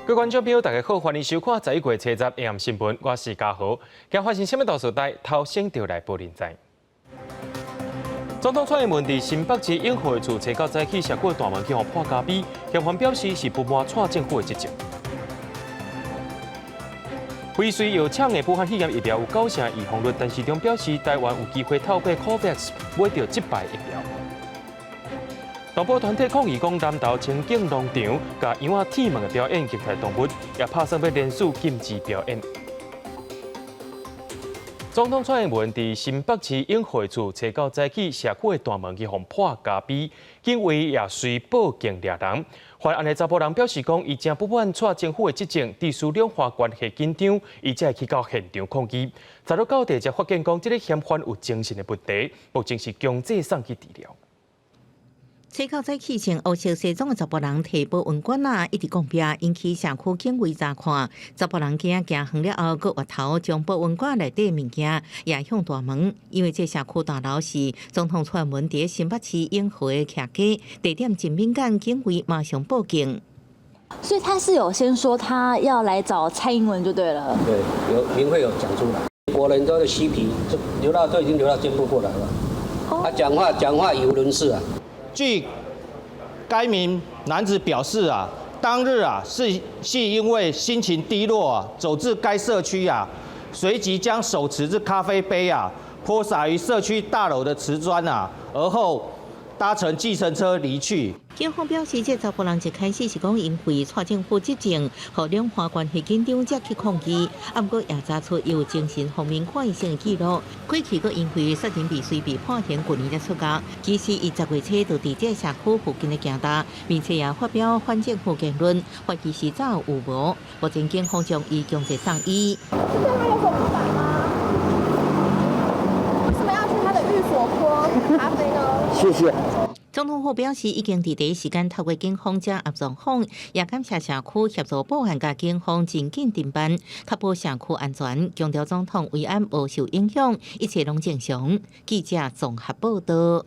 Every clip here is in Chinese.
各位观众朋友，大家好，欢迎收看11月7日 AM 新闻，我是嘉豪。今发生什么大事代，头先就来报连载。总统蔡英文伫新北市永和厝找到早起社区大门去互破咖啡，协方表示是不满蔡政府的执政。辉瑞药厂的武汉肺炎疫苗有9成预防率，但市长表示台湾有机会透过 COVAX 买到这牌疫苗。动保团体抗议讲，南投清境农场甲羊仔铁门的表演虐待动物，也拍算要连署禁止表演。总统蔡英文伫新北市永和厝找到早起社区的大门去互破咖啡，警卫也随报警掠人。犯案的查甫人表示讲，伊正不满蔡政府的执政，地区两法官系紧张，伊才会去到现场抗议。查到到地才发现讲，这个嫌犯有精神的问题，目前是强制送去治疗。车口在起穿黑色西装的查甫人提保温管一直讲拼，引起社区警卫查看。查甫人行远了后，搁滑头将保温管内底物件也向大门，因为这社区大楼是总统蔡英文伫新北市永和的徛家，地点真敏感，警卫马上报警。所以他是有先说他要来找蔡英文就对了。对，有明慧有讲出来，国人都的嬉皮，都已经流到肩部过来了。他讲话语无伦次啊。据该名男子表示当日是因为心情低落走至该社区随即将手持着咖啡杯泼洒于社区大楼的瓷砖而后搭乘计程车离去。警方表示，这查甫人一开始是讲因为蔡政府执政，和两法关系紧张才去抗议，不过也查出有精神方面快性的记录。过去个因为杀人未遂被判刑9年才出狱，其实伊10月初就伫这社区附近的行大，并且也发表反政府言论，怀疑是早有无。目前警方将伊强制送医。对他有什么不满吗？为什么要去他的寓所泼咖啡呢？谢谢。总统府表示，已经伫第一时间透过警方加压状况，也感谢社区协助保安甲警方紧紧盯办，确保社区安全。强调总统维安无受影响，一切拢正常。记者综合报道。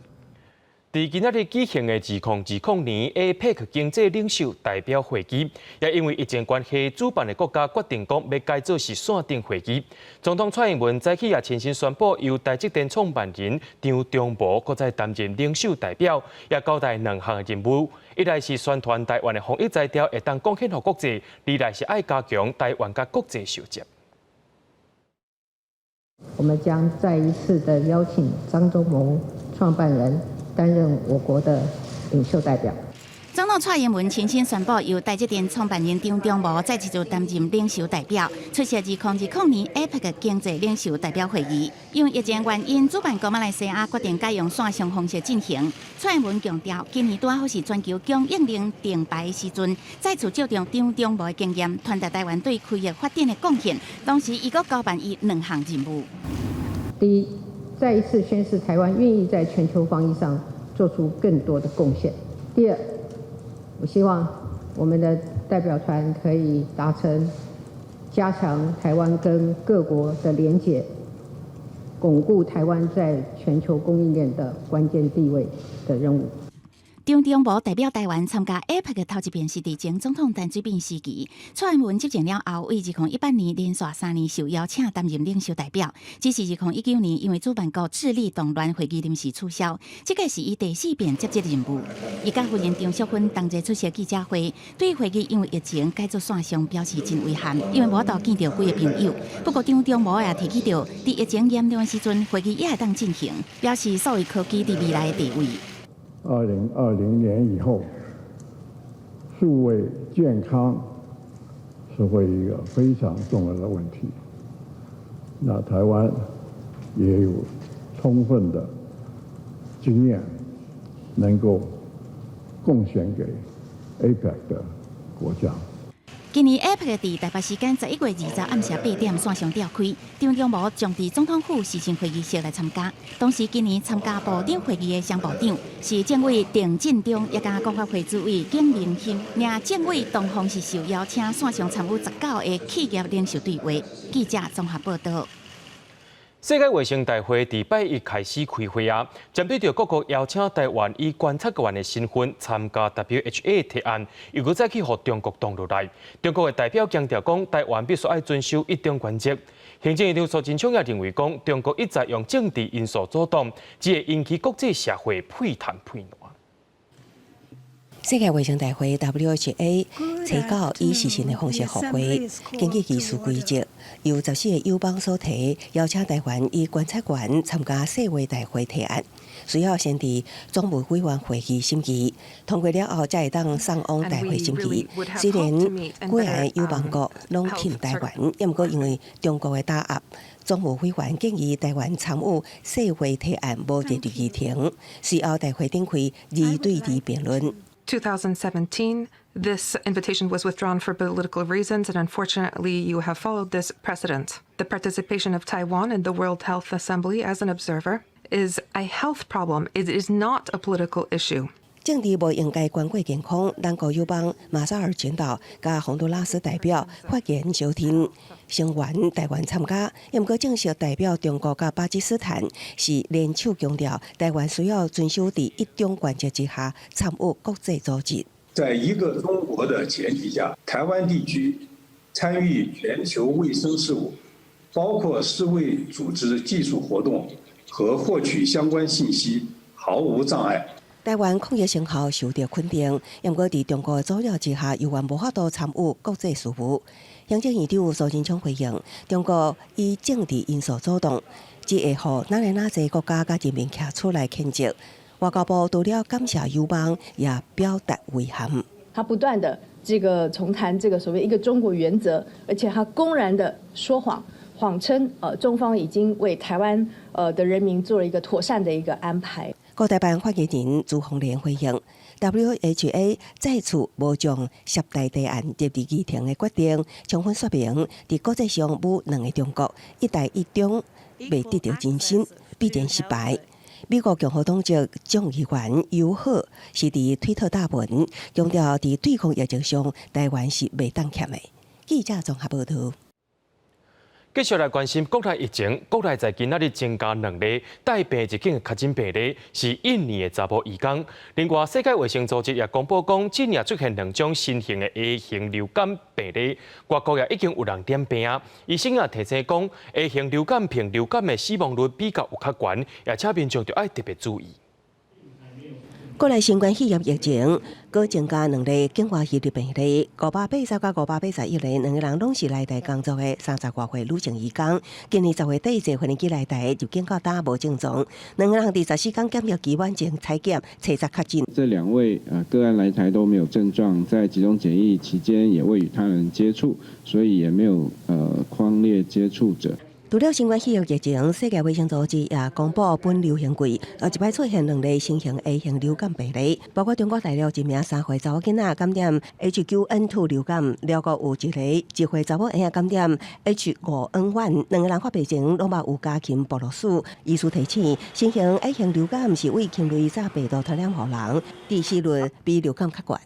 伫今仔日举行的2020年 APEC 经济领袖代表会议，也因为疫情关系，主办的国家决定讲要改做是线顶会议。总统蔡英文早起也亲身宣布，由台积电创办人张忠谋搁再担任领袖代表，也交代2项的任务：一来是宣传台湾的防疫材料会当贡献给国际；二来是爱加强台湾甲国际受接。我们将再一次的邀请张忠谋创办人担任我国的领袖代表。总统蔡英文亲身宣布，由台积电创办人张忠谋再次就担任领袖代表，出席2020年 APEC 经济领袖代表会议。因为疫情原因，主办国马来西亚决定改用线上方式进行。蔡英文强调，今年拄好是全球供应链顶牌的时阵，再次借重张忠谋的经验，传达台湾对区域发展的贡献。同时，伊阁交办伊2项任务。第一，再一次宣示台湾愿意在全球防疫上做出更多的贡献。第二，我希望我们的代表团可以达成加强台湾跟各国的连结，巩固台湾在全球供应链的关键地位的任务。张忠谋代表台湾参加 APEC 头一遍是伫前总统陈水扁时期，蔡英文接任了后，为2018年连续3年受邀请担任领袖代表。只是2019年因为主办国智利动乱会议临时取消，这个是伊第4遍接任任务。伊甲夫人张淑芬同齐出席记者会，对会议因为疫情改做线上表示真遗憾，因为无法见到几个朋友。不过张忠谋也提起到，伫疫情严重的时阵，会议也会当进行，表示数位科技伫未来的地位。2020年以后，数位健康是会一个非常重要的问题。那台湾也有充分的经验，能够贡献给 APEC 的国家。今年 APEC 伫台北时间11月20暗时8点线上召开，张忠谋将伫总统府视讯会议室来参加。同时，今年参加部长会议的双部长是政委郑振中，也甲国发会主委景明兴。另政委同行是受邀请线上参与19个企业领袖对话。记者综合报道。世界卫生大会伫拜一开始开会啊，针对着各国邀请台湾以观察员的身份参加 WHO 提案，又搁再去互中国挡落来。中国的代表强调讲，台湾必须要遵守一中原则。行政院长苏贞昌也认为讲，中国一再用政治因素阻挡，只会引起国际社会配谈配暖。世界卫生大会 WHO 提到以实行的方式复会，根据技术规则，由14个友邦所提邀请台湾以观察员参加世卫大会提案，需要先伫总务委员会议审议，通过了后才会当送往大会审议。虽然几个友邦国拢挺台湾，不过因为中国的打压，总务委员建议台湾参与世卫提案无第二议程，需要大会展开2对2辩论。2017, this invitation was withdrawn for political reasons, and unfortunately, you have followed this precedent. The participation of Taiwan in the World Health Assembly as an observer is a health problem. It is not a political issue. 政治无应该关过健康，咱国友邦马绍尔群岛甲洪都拉斯代表发言小听，声援台湾参加，不过正式代表中国甲巴基斯坦是联手强调，台湾需要遵守伫一中原则之下参与国际组织。在一个中国的前提下，台湾地区参与全球卫生事务，包括世卫组织技术活动和获取相关信息，毫无障碍。台湾抗疫成效受到肯定，不过伫中国的阻扰之下，犹原无法度参与国际事务。行政院长苏贞昌回应，中国以政治因素阻挡，只会互哪来哪侪国家甲人民站出来谴责。外交部除了感谢友邦，也表达遗憾。他不断的重谈这个所谓一个中国原则，而且他公然的说谎，谎称中方已经为台湾的人民做了一个妥善的一个安排。国台办发言人朱凤莲回应 ，WHO 再次无将涉台提案第2议程的决定，充分说明伫国际上无2个中国，一带一中未得到真心，必然失败。美国共和党籍众议员尤赫是伫推特大文强调，伫对抗疫情上，台湾是袂当欠的。记者综合报道。继续来关心国内疫情，国内在今仔日增加2例带病入境的确诊病例，是印尼的查甫移工。另外，世界卫生组织也公布讲，今年出现2种新型的 A 型流感病例，外国也已经有人染病啊。医生也提醒讲 ，A 型流感并流感的死亡率比较有较悬，而且民众就要特别注意。国内新冠肺炎疫情，搁增加2例境外移入病例，580甲581例，2个人拢是来台工作的30多岁女性移工。今年10月底坐飞机来台入境到打无症状，2个人伫14天检疫期完成采检，测出确诊。这2位个案来台都没有症状，在集中检疫期间也未与他人接触，所以也没有匡列接触者。除了新冠肺炎疫情，世界卫生组织也公布本流行季，一摆出现2例新型 A 型流感病例，包括中国大陆一名3岁查某囡仔感染 H9N2 流感，了国有1例1岁查某婴仔感染 H5N1， 2个人发病前拢嘛有家禽暴露史。医师提醒，新型 A 型流感是为禽类早病毒传染予人，致死率比流感较悬。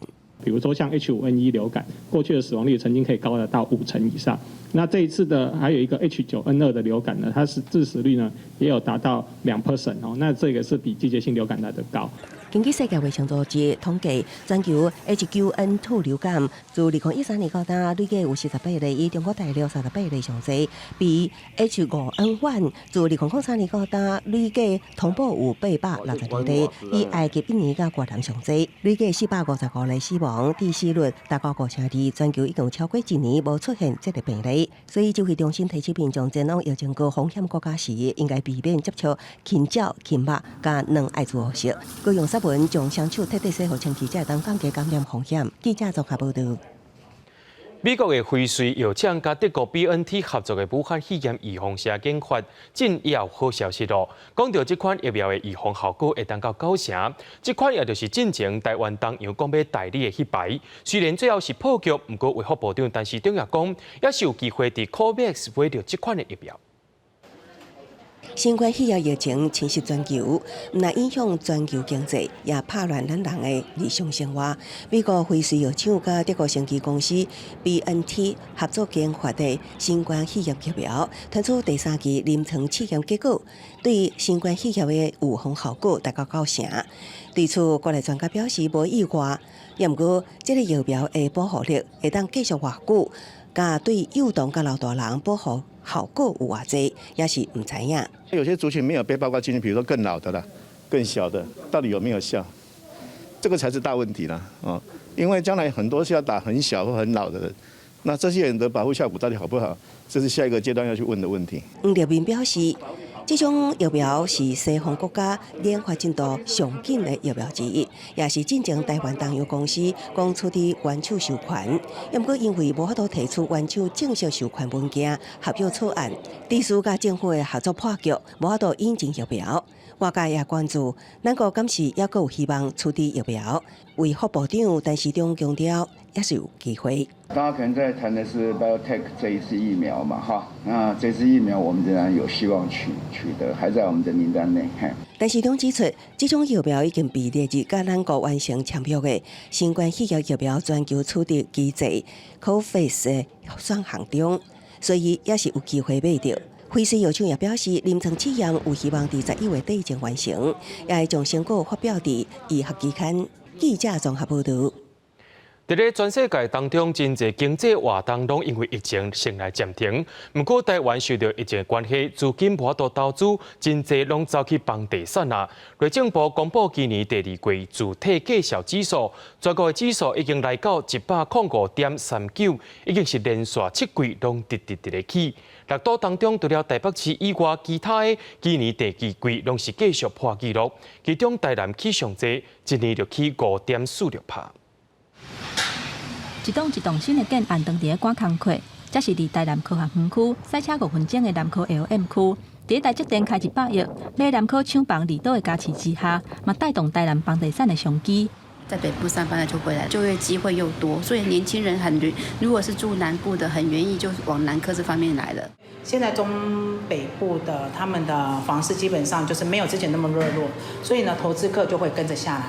比如说像 H5N1 流感，过去的死亡率曾经可以高达到50%以上。那这一次的还有一个 H9N2 的流感呢，它是致死率呢也有达到2%哦，那这个是比季节性流感来得高。根据世界卫生组织统计，全球 H9N2 流感自2013年到今累计有48例，以中国大陆38例上侪，比 H5N1 自2003年到今累计同步有862例，以埃及、印尼甲越南上侪，累计455例死亡，致死率达到52%，全球已经超过1年无出现这个病例。所以，就会中心提醒民众前往疫情高风险国家时，应该避免接触禽鸟、禽肉甲卵爱滋活食。各用湿文将双手彻底洗好清气，才会当降低感染风险。记者综合报道。美国的辉瑞药厂甲德国 BNT 合作的武汉肺炎预防蛇研发，真也有好消息咯。讲到这款疫苗的预防效果会达到90%，这款也就是进前台湾当阳讲要代理的迄牌。虽然最后是破局，不过卫福部长但是中也讲，也是有机会伫 COVAX 买到这款的疫苗。新冠肺炎疫情侵袭全球，唔但影响全球经济，也打乱咱人的日常生活。美国辉瑞药厂甲德国生技公司 BNT 合作研发的新冠肺炎疫苗，传出第3期临床试验结果，对新冠肺炎的预防效果达到90%。对此，国内专家表示无意外，也毋过，这个疫苗的保护力会当继续偌久，甲对幼童甲老大人保护效果有偌济，也是唔知影。有些族群没有被包括进去，比如说更老的啦、更小的，到底有没有效？这个才是大问题啦，因为将来很多是要打很小或很老的人，那这些人的保护效果到底好不好？这是下一个阶段要去问的问题。黄立民表示，这种疫苗是西方国家研发进度上紧的疫苗之一，也是进前台湾东洋公司讲出的原厂授权，也不过因为无法度提出原厂正式授权文件合约草案，地区甲政府的合作破局，无法度引进疫苗。外界也关注，咱国敢是也阁有希望出的疫苗？为副部长陈时中强调，也是有机会。大家可能在谈的是 BioNTech 这一支疫苗嘛，哈，那这支疫苗我们仍然有希望取得，还在我们的名单内。陈时中指出，这种疫苗已经被列入甲咱国完成签约的新冠肺炎疫苗全球取得机制 COVAX 的选项中，所以也是有机会买到。辉瑞药厂也表示，临床试验有希望在11月底前完成，也会将成果发表伫医学期刊。记者综合报道。伫咧全世界当中，真侪经济活动拢因为疫情先来暂停。不过，台湾受到疫情的关系，资金无法度投资，真侪拢走去房地产啊。内政部公布今年第2季主体计销指数，全国的指数已经来到105.39，已经是连续7季拢直咧起。6都当中，除了台北市以外，其他的今年第2季拢是继续破纪录，其中台南起上侪，一年就起5.46%。一栋新的建安顿伫咧赶工课，这是伫台南科学园区赛车5分钟的南科 LM 区，伫台积电开100亿买南科厂房2栋的加持之下，嘛带动台南房地产的商机。在北部上班的就回来，就业机会又多，所以年轻人如果是住南部的，很愿意就往南科这方面来了。现在中北部的他们的房市基本上就是没有之前那么热络，所以呢，投资客就会跟着下来。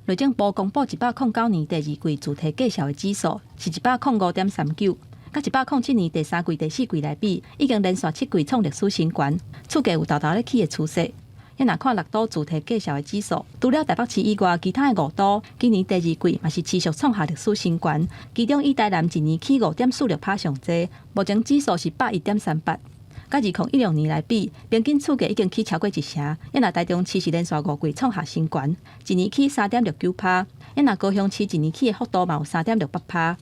内政部公布109年第2季主体计销的指数是105.39，甲107年第3季、第4季来比，已经连续7季创历史新高，厝价有豆豆咧起的趋势。若看6都主体计销的指数，除了台北市以外，其他的5都今年第2季嘛是持续创下历史新高，其中以台南一年起5.46%上济，目前指数是101.38。甲2016年来比，平均厝价已经起超过1成。若台中市是连续5季创下新高，一年起3.69%。若高雄市一年起的幅度嘛有3.68%。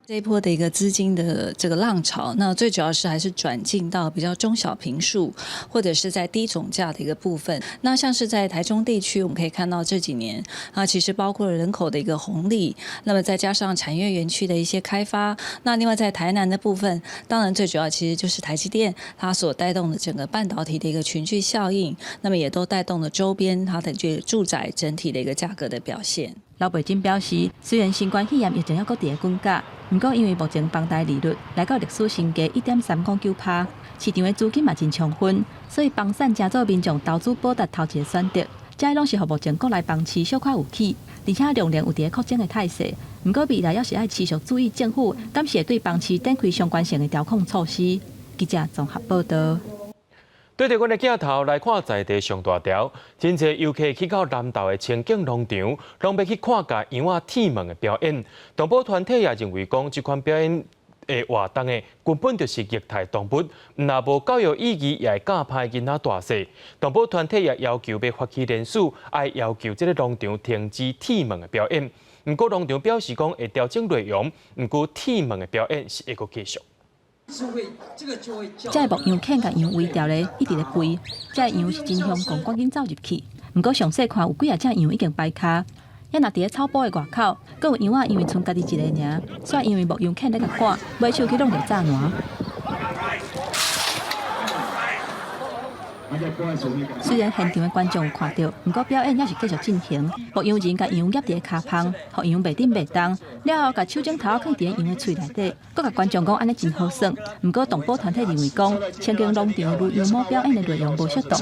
这一波的一个资金的这个浪潮，那最主要是还是转进到比较中小坪数或者是在低总价的一个部分。那像是在台中地区，我们可以看到这几年啊，其实包括了人口的一个红利，那么再加上产业园区的一些开发，那另外在台南的部分，当然最主要其实就是台积电它所带动的整个半导体的一个群聚效应，那么也都带动了周边它的这个住宅整体的一个价格的表现。老北京表示，虽然新冠肺炎疫情还搁伫咧滚价，不过因为目前房贷利率来到历史新低1.309%，市场的资金嘛真充分，所以房产真做民众投资保值头一个选择。这拢是互目前国内房市小可有起，而且量能有伫咧扩展的态势。不过未来要是爱持续注意政府敢是会对房市展开相关性的调控措施。记者综合报道。对着阮的镜头来看在地上大条，真侪游客去到南投的清境农场，拢要去看甲羊仔舔毛的表演。动保团体也认为讲，这款表演的活动的根本就是虐待动物，若无教育意义，也会教歹囡仔大细。动保团体也要求要发起联署，爱要求这个农场停止舔毛的表演。不过农场表示讲会调整内容，不过舔毛的表演是会阁继续。这个牧羊犬甲羊围调咧，一直咧飞。这个羊是真凶，共赶紧走入去。不过详细看，有几啊只羊已经摆卡。若伫咧草埔的外口，阁有羊仔因为剩家己一个尔，所以因为牧羊犬咧甲赶，买手去弄着炸烂。虽然现场的观众有看到，不过表演也是继续进行。牧羊人甲羊夹伫骹旁，互羊袂顶袂动，了后甲手指头放伫羊的喙内底，佮甲观众讲安尼真好耍。不过动保团体认为讲，千景农场如羊毛表演的内容无适当。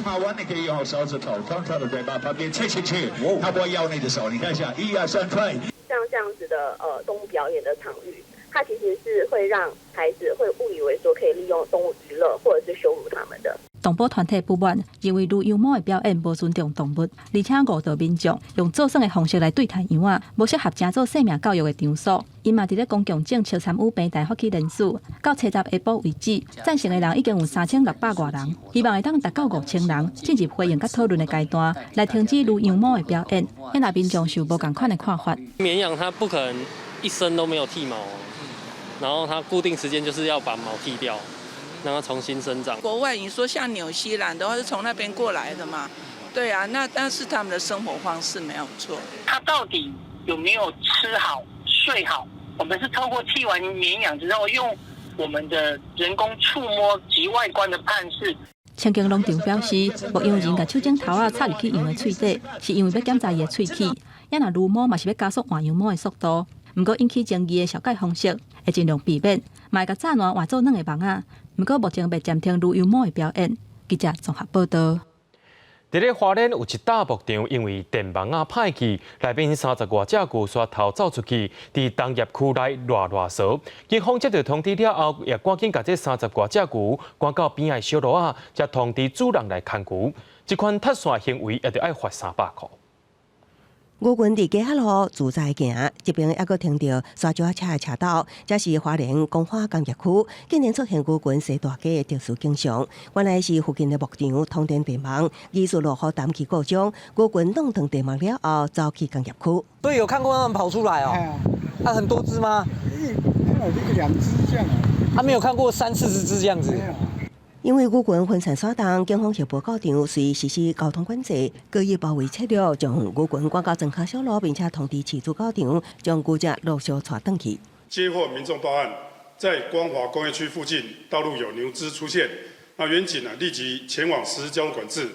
像这样子的动物表演的场域，它其实是会让孩子会误以为说可以利用动物娱乐或者是羞辱他们的。动保团体不满，认为如羊毛的表演无尊重动物，而且误导民众用做耍的方式来对待羊仔，无适合正做生命教育的场所。因嘛伫咧公共证笑参与平台发起人数，到初10下晡为止，赞成的人已经有3600多人，希望会当达到5000人，进入回应甲讨论的阶段，来停止如羊毛的表演。因那民众是有无共款的看法。绵羊它不可能一生都没有剃毛，然后它固定时间就是要把毛剃掉。让它重新生长。国外你说像纽西兰的话是从那边过来的嘛？对啊，那但是他们的生活方式没有错。他到底有没有吃好睡好？我们是透过剃完绵羊之后，用我们的人工触摸及外观的判识。千景农场表示，牧羊人甲手指头啊插入去羊的喙底，是因为要检查伊的喙齿。也若如毛嘛是要加速换羊毛的速度。不过引起争议的小解方式，会尽量避免，嘛会甲炸烂换做软的网仔。不过目前未暂停如羊毛的表演。记者综合报道。伫咧花莲有一大牧场，因为电网仔歹去，内面30多只牛刷头走出去，伫农业区内乱扫。警方接到通知了后，也赶紧把这30多只牛赶到边仔小路啊，才通知主人来看牛。这款脱线行为也得爱罚300块。牛群伫街路自在行，这边还阁停着沙石车的车道，这是花莲光华工业区近年出现牛群洗大街的特殊景象。原来是附近的牧场通电电网，技术落后短期故障，牛群弄断电网了后，走去工业区。所以有看过他们跑出来哦？它很多只吗？有2只这样。他没有看过3、4只这样子。因为牛群分散散动，警方协报告场随实施交通管制，各以包围策略，将牛群赶到庄卡小路，并且通知饲主到场，将牛只陆续带回去。接获民众报案，在光华工业区附近道路有牛只出现，那员警立即前往实施交通管制，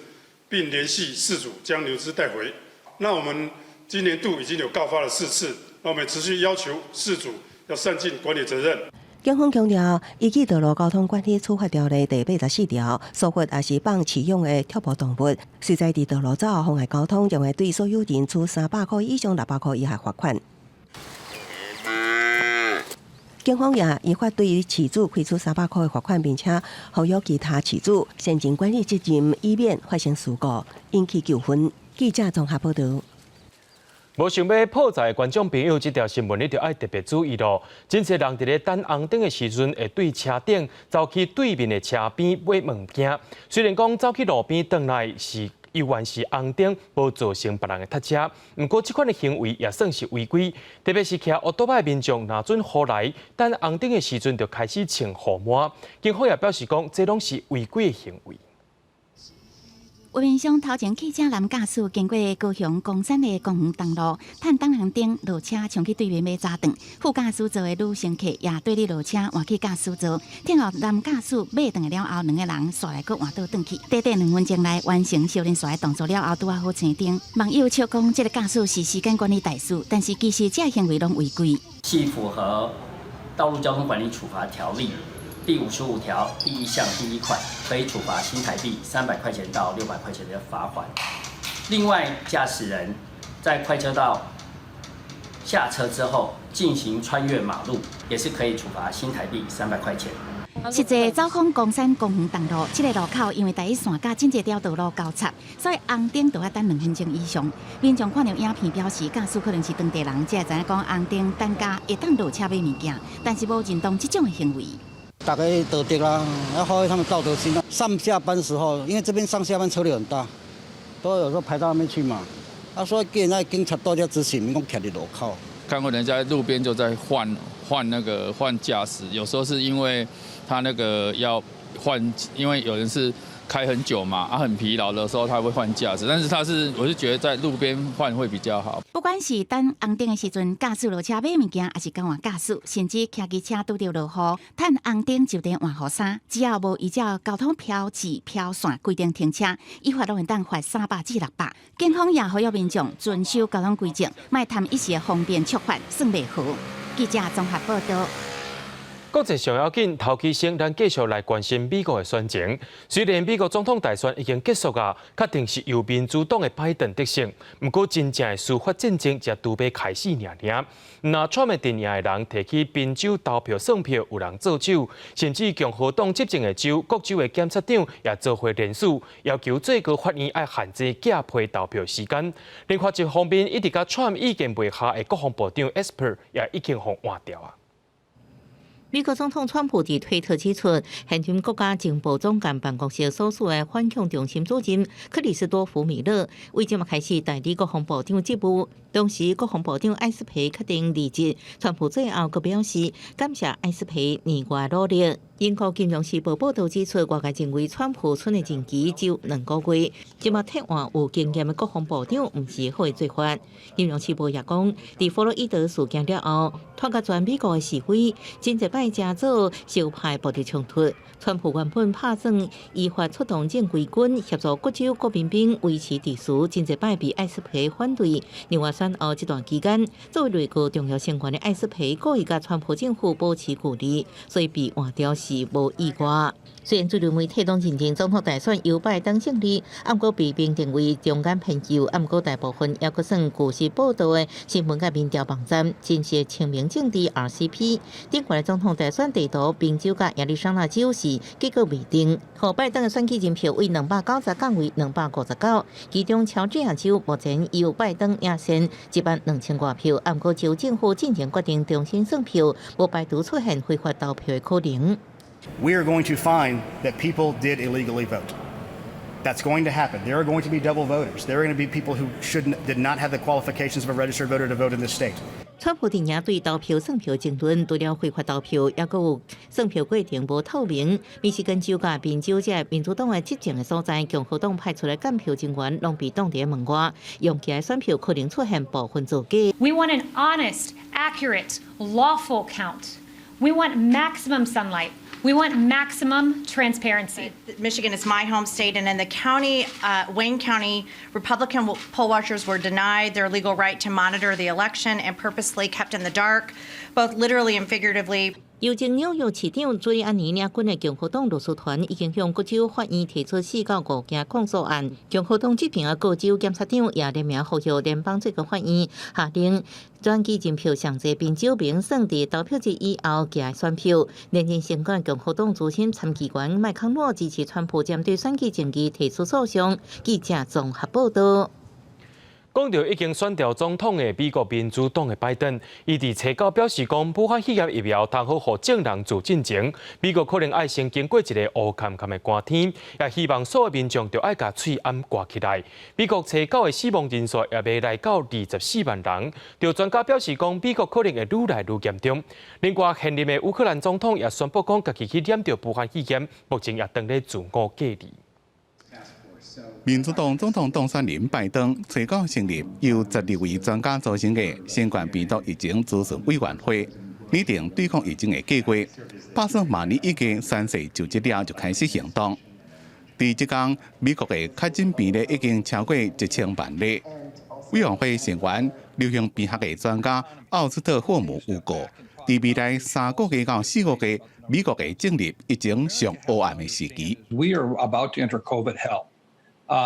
并联系饲主将牛只带回。那我们今年度已经有告发了4次，那我们持续要求饲主要善尽管理责任。警方强调，依据《道路交通管理处罚条例》第84条，疏忽也是放饲养的畜牧动物，随在伫道路走妨碍交通，将会对所有人处300块以上600块以下罚款。警方也依法对饲主开出300块的罚款，并且呼吁其他饲主先尽管理责任，以免发生事故引起纠纷。记者综合报道。无想要破财的观众朋友，这条新闻你就爱特别注意咯。真侪人伫咧等红灯的时阵，会对车顶走去对面的车边买物件。虽然讲走去路边转来是依然是红灯，无造成别人的塞车。不过这款的行为也算是违规，特别是骑奥多拜民众拿准雨来等红灯的时阵，就开始穿雨抹。警方也表示讲，这拢是违规的行为。画面上头前汽车男驾驶经过高雄公山的公园东路，趁等红灯落车冲去对面买早顿。副驾驶座的女乘客也对你落车换去驾驶座，听候男驾驶买顿了后，两个人煞来搁换倒转去。短短2分钟内完成小人煞的动作了后，拄啊好青灯。网友笑讲，这个驾驶是时间管理大师，但是其实这行为拢违规。系符合道路交通管理处罚条例第55条第1项第1款，可以处罚新台币300块钱到600块钱的罚款。另外，驾驶人在快车道下车之后进行穿越马路，也是可以处罚新台币300块钱。实际走访公山公园东路，这个路口因为第一线甲真侪条道路交叉，所以红灯都要等2分钟以上。民众看到影片表示，驾驶可能是当地人，才会知影讲红灯等加会当落车买物件，但是无认同这种的行为。大概道德啦，要发挥他们道德心。上下班时候，因为这边上下班车流很大，都有时候排到那边去嘛。所以现在警察都要执行，民工徛伫路口。看过人家路边就在换驾驶，有时候是因为他那个要换，因为有人是开很久嘛，很疲劳的时候他会换驾驶，但是我是觉得在路边换会比较好。不管是等红灯的时阵，驾驶落车买物件，还是赶换驾驶，甚至骑机车拄着落雨，趁红灯就得换雨衫，只要无依照交通标志标线规定停车，依法都会当罚300至600。警方也呼吁民众遵守交通规则，莫贪一时的方便触法，算袂好。记者综合报道。国际上要紧，头期先咱继续来关心美国的选情。虽然美国总统大选已经结束啊，确定是由民主党的拜登得胜，不过真正的司法战争才拄要开始尔。那川普阵营的人提起宾州投票算票有人造酒，甚至共和党执政的州各州的检察长也召回联署，要求最高法院要限制假批投票时间。另外一方面，一直甲川普意见未合的国防部长 Esper 也已经被换掉啊。美国总统川普伫推特指出，现今国家情报总监办公室所属的反恐中心主任克里斯多福米勒，为即麦开始代理国防部长职务。同时，国防部长艾斯培确定离职。川普最后阁表示，感谢艾斯培年外努力。英国金融时报报道指出，外界认为川普剩的任期只有2个月，即麦替换有经验的国防部长毋是好的做法。金融时报也讲，伫弗洛伊德事件了后，拖到全美国的示威，真一摆真早小派暴力冲突。川普原本拍算依法出动正规军协助各州国民兵维持秩序，真一摆被艾斯培反对。另外，选后这段期间，作为内阁重要成员的艾斯培故意甲川普政府保持距离，所以被换掉是无意外。虽然主流媒体拢认定总统大选由拜登胜利，不过被评定为中间偏右，不过大部分也阁算据实报道的新闻甲民调网站，真实清明政治 RCP。顶回总统大选地图，宾州甲亚利桑那州是结果未定，和拜登的选举人票为290降为259，其中乔治亚州目前由拜登领先12000多票，不过州政府进行决定重新算票，无排除出現非法投票的可能。We are going to find that people did illegally vote. That's going to happen. There are going to be double voters. There are going to be people who did not have the qualifications of a registered voter to vote in this state. 川普阵营对投票算票争论，除了非法投票，也阁有算票过程无透明。密西根州甲宾州这民主党的执政的所在，共和党派出的监票人员拢被挡伫门外，用起来选票可能出现部分造假。We want an honest, accurate, lawful count. We want maximum sunlight. We want maximum transparency. Michigan is my home state, and in the county, Wayne County, Republican poll watchers were denied their legal right to monitor the election and purposely kept in the dark, both literally and figuratively. 邮政纽约市长朱利安尼领军的共和党律师团已经向各州法院提出4到5件控诉案。共和党这边的各州检察长也联名呼吁联邦最高法院下令转基金票上济宾州民算伫投票日以后寄来选票。连任新冠共和党资深参议员麦康诺支持川普针对选举证据提出诉讼。记者综合报道。讲到已经选调总统的美国民主党的拜登，伊伫初稿表示讲，武汉肺炎疫苗通好互证人自进前，美国可能爱先经过一个乌坎坎的寒天，也希望所有民众就爱甲喙掩挂起来。美国初稿的死亡人数也未来到24万人，就专家表示讲，美国可能会愈来愈严重。另外，现任的乌克兰总统也宣布讲，家己去染到武汉肺炎，目前也当咧自我隔离。民主党总统当选人拜登初稿成立由12位专家组成的新冠病毒疫情咨询委员会，拟定对抗疫情的计划。打算明年一月3日就职了就开始行动。伫即天，美国的确诊病例已经超过1000万例。委员会成员流行病学的专家奥斯特霍姆预告，伫未来3个月到4个月，美国的进入疫情上黑暗的时期。We are about to enter COVID hell.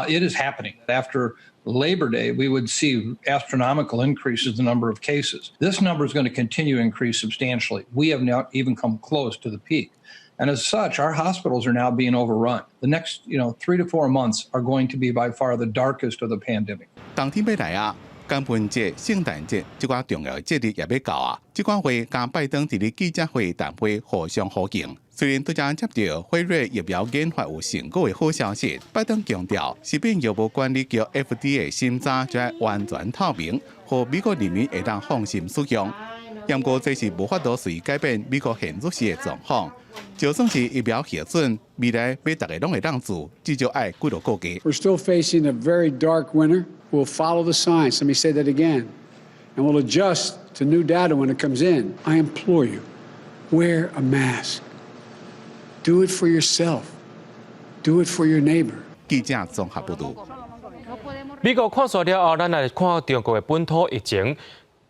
It is happening. After Labor Day, we would see astronomical increases in the number of cases. This number is going to continue to increase substantially. We have not even come close to the peak. And as such, our hospitals are now being overrun. The next, 3 to 4 months are going to be by far the darkest of the pandemic. 冬天要来啊！感恩节、圣诞节这寡重要的节日也要到啊！这款会甲拜登伫咧记者会谈会互相呼应。虽然拄则接到辉瑞疫苗研发有成果的好消息，拜登强调，食品药物管理局 FDA 审查就要完全透明，互美国人民会当放心使用。不过这是无法度随改变美国现如时的状况。就算是疫苗核准，未来要大家拢会当做，至少爱几落个月。We're still facing a very dark winter. We'll follow the science. Let me say that again, and we'll adjust to new data when it comes in. I implore you, wear a mask. Do it for yourself. Do it for your neighbor. 记者综合报道。美国看煞了后，咱来看中国的本土疫情。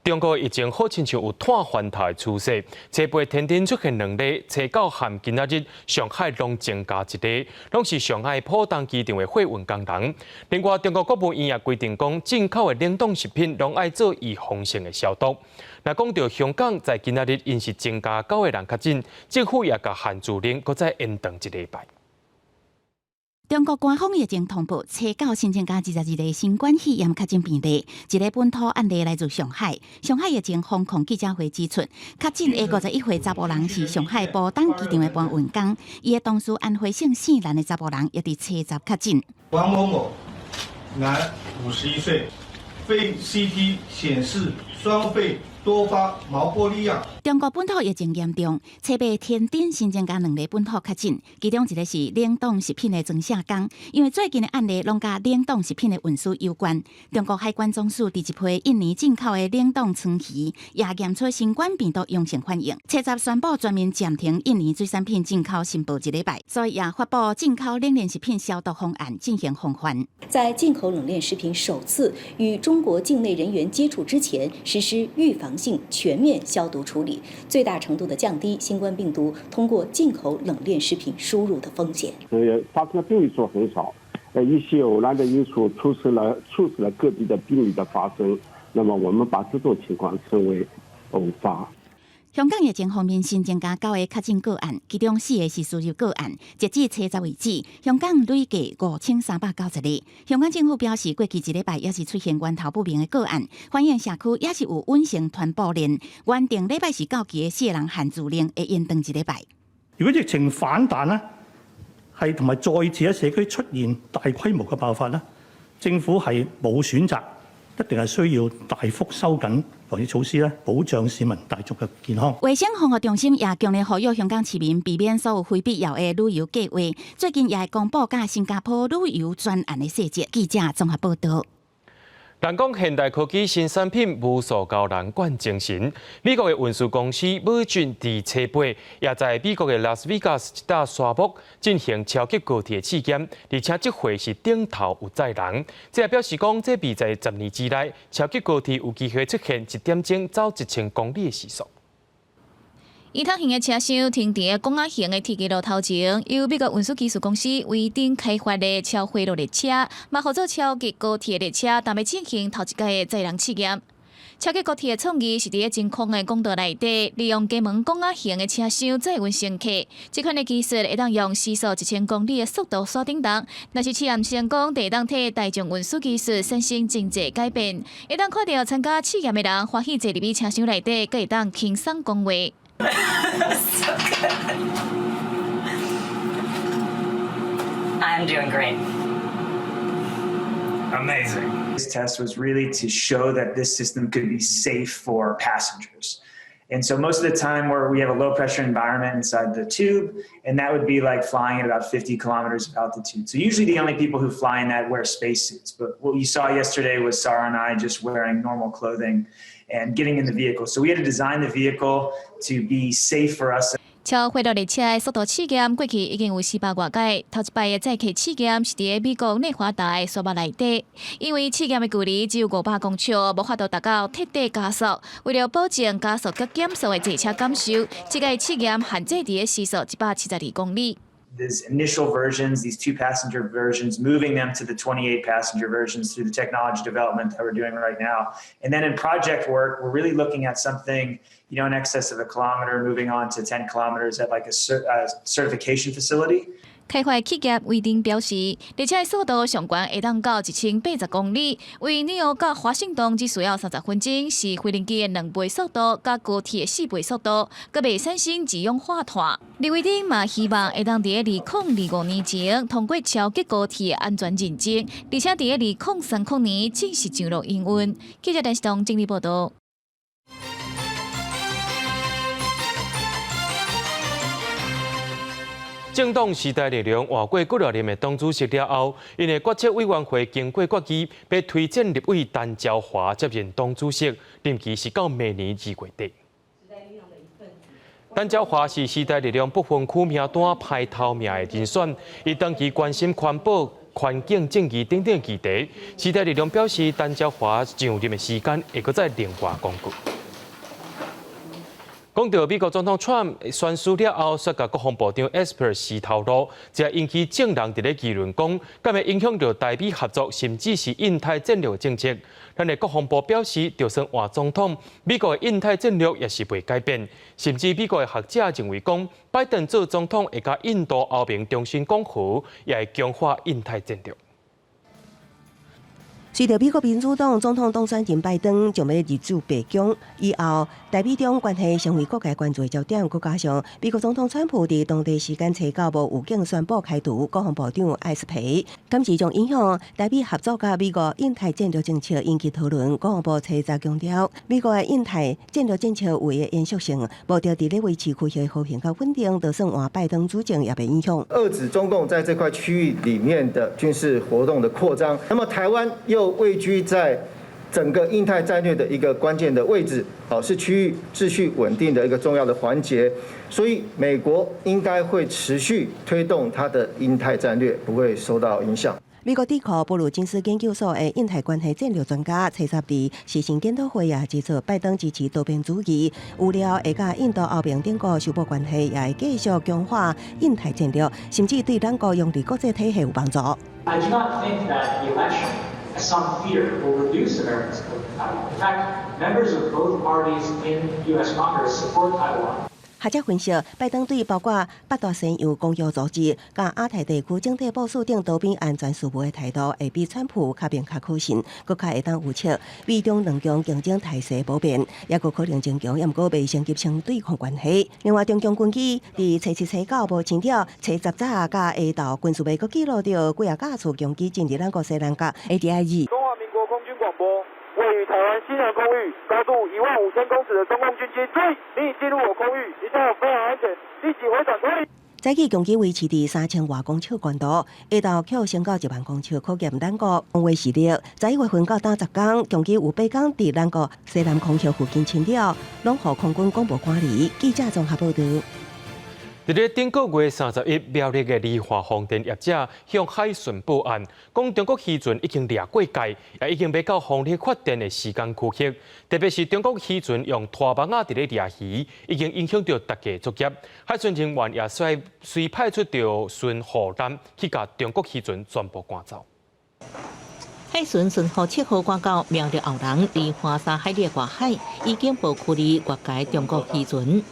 中国疫情好亲像有碳翻台的趋势，初八天天出现2例，初9和今仔日上海拢增加1例，拢是上海浦东机场的货运工人。另外，中国国务院也规定讲，进口的冷冻食品拢爱做预防性的消毒。那讲到香港在今仔日因是增加9个人确诊，政府也甲限聚令搁再延长1礼拜。中国官方疫情通报，初9新增加22例新冠肺炎确诊病例，一个本土案例来自上海。上海疫情防控记者会指出，确诊的51岁查甫人是上海浦东机场的搬运工，伊的同事安徽省姓兰的查甫人也伫初10确诊。王某某，男，51岁，肺 CT 显示双肺多发毛玻璃样。中国本土疫情严重，初八天顶新增加2例本土确诊，其中一个是冷冻食品的装卸工，因为最近的案例拢甲冷冻食品的运输有关。中国海关总署第一批印尼进口的冷冻鲳鱼也验出新冠病毒阳性反应，初10宣布全面暂停印尼水产品进口申报1礼拜，所以也发布进口冷链食品消毒方案进行防范。在进口冷链食品首次与中国境内人员接触之前，实施预防性全面消毒处理，最大程度的降低新冠病毒通过进口冷链食品输入的风险。发生的病例数很少，一些偶然的因素促使了各地的病例的发生。那么我们把这种情况称为偶发。香港疫情方面新增加9个确诊个案，其中4个是输入个案。截至初10为止，香港累计5390例。香港政府表示，过去1礼拜也是出现源头不明的个案，反映社区也是有稳性传播链。原定礼拜是到期的4人限聚令会延长1礼拜。如果疫情反彈呢，係同埋再次喺社區出現大規模嘅爆發呢，政府係冇選擇，一定係需要大幅收緊防疫措施咧，保障市民大眾嘅健康。衛生防護中心也強烈呼籲香港市民避免所有非必要嘅旅遊計劃。最近也公布甲新加坡旅遊專案嘅細節。記者綜合報道。人講現代科技新產品無數教人冠精神。美國嘅運輸公司美軍佇初八也在美國嘅拉斯維加斯一笪沙漠進行超級高鐵試驗，而且這回是頂頭有載人。這也表示講，這未在10年之內，超級高鐵有機會出現1點鐘走1000公里嘅時速。伊塔型的車廂停佇廣亞型的鐵軌路頭前，由美國運輸技術公司為頂開發的超回路列車，嘛號做超級高鐵列車，準備進行頭一屆的載人試驗。超級高鐵的創意是佇真空的管道內底，利用加盟廣亞型的車廂載運乘客。這款的技術會當用時速1000公里的速度鎖頂檔。若是試驗成功，會當替大眾運輸技術產生真濟改變。會當看到參加試驗的人歡喜坐入去車廂內底，佮會當輕鬆講話。So good. I'm doing great. Amazing. This test was really to show that this system could be safe for passengers. And so most of the time we have a low pressure environment inside the tube, and that would be like flying at about 50 kilometers of altitude. So usually the only people who fly in that wear spacesuits. But what you saw yesterday was Sarah and I just wearing normal clothing and getting in the vehicle. So we had to design the vehicle to be safe for us. 超回路列車的速度試驗過去已經有400多屆，頭一擺的載客試驗是伫美國內華達的沙漠內底，因為試驗的距離只有500公尺，無法度達到徹底加速。為了保證加速佮減速的坐車感受，這個試驗限制伫時速172公里。These initial versions, these 2-passenger versions, moving them to the 28-passenger versions through the technology development that we're doing right now. And then in project work, we're really looking at something, in excess of 1 kilometer, moving on to 10 kilometers at like a certification facility. 開發企業威丁表示，列車的速度上懸會當到1080公里，為紐約到華盛頓只需要30分鐘，是飛行機的2倍速度，甲高鐵的4倍速度，佮未產生二氧化碳。李威丁嘛希望會當伫2025年前通過超級高鐵的安全認證，而且伫2030年正式進入營運。記者陳時東整理報道。政党时代力量换过几多年的党主席了后，因为决策委员会经过决议，被推荐立委陈椒华接任党主席，任期是到明年2月底。陈椒华是时代力量不分区名单排头名的人选，伊长期关心环保、环境正义等等议题。时代力量表示，陈椒华上任的时间会搁再另外公告。讲到美国总统 Trump 宣誓了后，率甲国防部长 Esper 时透露，这引起众人伫咧议论讲，敢会影响到台美合作，甚至是印太战略政策。咱的国防部表示，就算换总统，美国的印太战略也是袂改变，甚至美国的学者认为讲，拜登做总统会甲印度欧盟重新讲和，也会强化印太战略。随着美国民主党总统当选人拜登将要入主白宫以后，台美中关系成为各界关注的焦点。再加上美国总统川普伫当地时间初9无预警宣布开除国防部长艾斯培，今次将影响台美合作甲美国印太战略政策引起讨论。国防部初早强调，美国的印太战略政策为的延续性，目标伫咧维持区域的和平甲稳定，就算换拜登主政也袂影响。遏制中共在这块区域里面的军事活动的扩张。那么台湾又位居在整个印太战略的一个关键的位置，是区域秩序稳定的一个重要的环节，所以美国应该会持续推动它的印太战略，不会受到影响。美国智库布鲁金斯研究所的印太关系战略专家初10日实行检讨会指出，拜登支持多边主义，预料会甲印度欧盟等国修补关系，也会继续强化印太战略，甚至对咱国融入国际体系有帮助。I do not think that the election, as some fear, will reduce America's political power. In fact, members of both parties in U.S. Congress support Taiwan. 学者分析，拜登对包括北大西洋公约组织、甲亚太地区整体部署等多边安全事务的态度，会比川普较明确可信，更较会当预测美中两强竞争态势不变，也有可能增强，也毋过未升级成对抗关系。另外，中共军机伫初7、初9无清掉，初10早甲下昼军事媒阁记录到几架次军机进入咱国西南角 ADIZ。中华民国空军广播。位于台湾西南空域，高度15000公尺的中共军机，注意，你已进入我空域，一切非常安全，立即回转处理。早起攻击维持伫3000多公尺高度，下昼却升到1万公尺，可见咱国防卫实力。11月份到10天，攻击有8天伫咱国西南空丘附近侵扰，拢互空军广播管理。记者综合报道。伫咧顶个月31日，苗栗的利华风电业者向海巡报案，讲中国渔船已经掠过界，也已经要到风力发电的时间区域。特别是中国渔船用拖网伫咧掠鱼，已经影响到大家作业。海巡人员也随派出着巡护舰去甲中国渔船全部赶走。海巡巡护7号赶到苗栗后龙离华3海里外海，已经无距离外界中国渔船。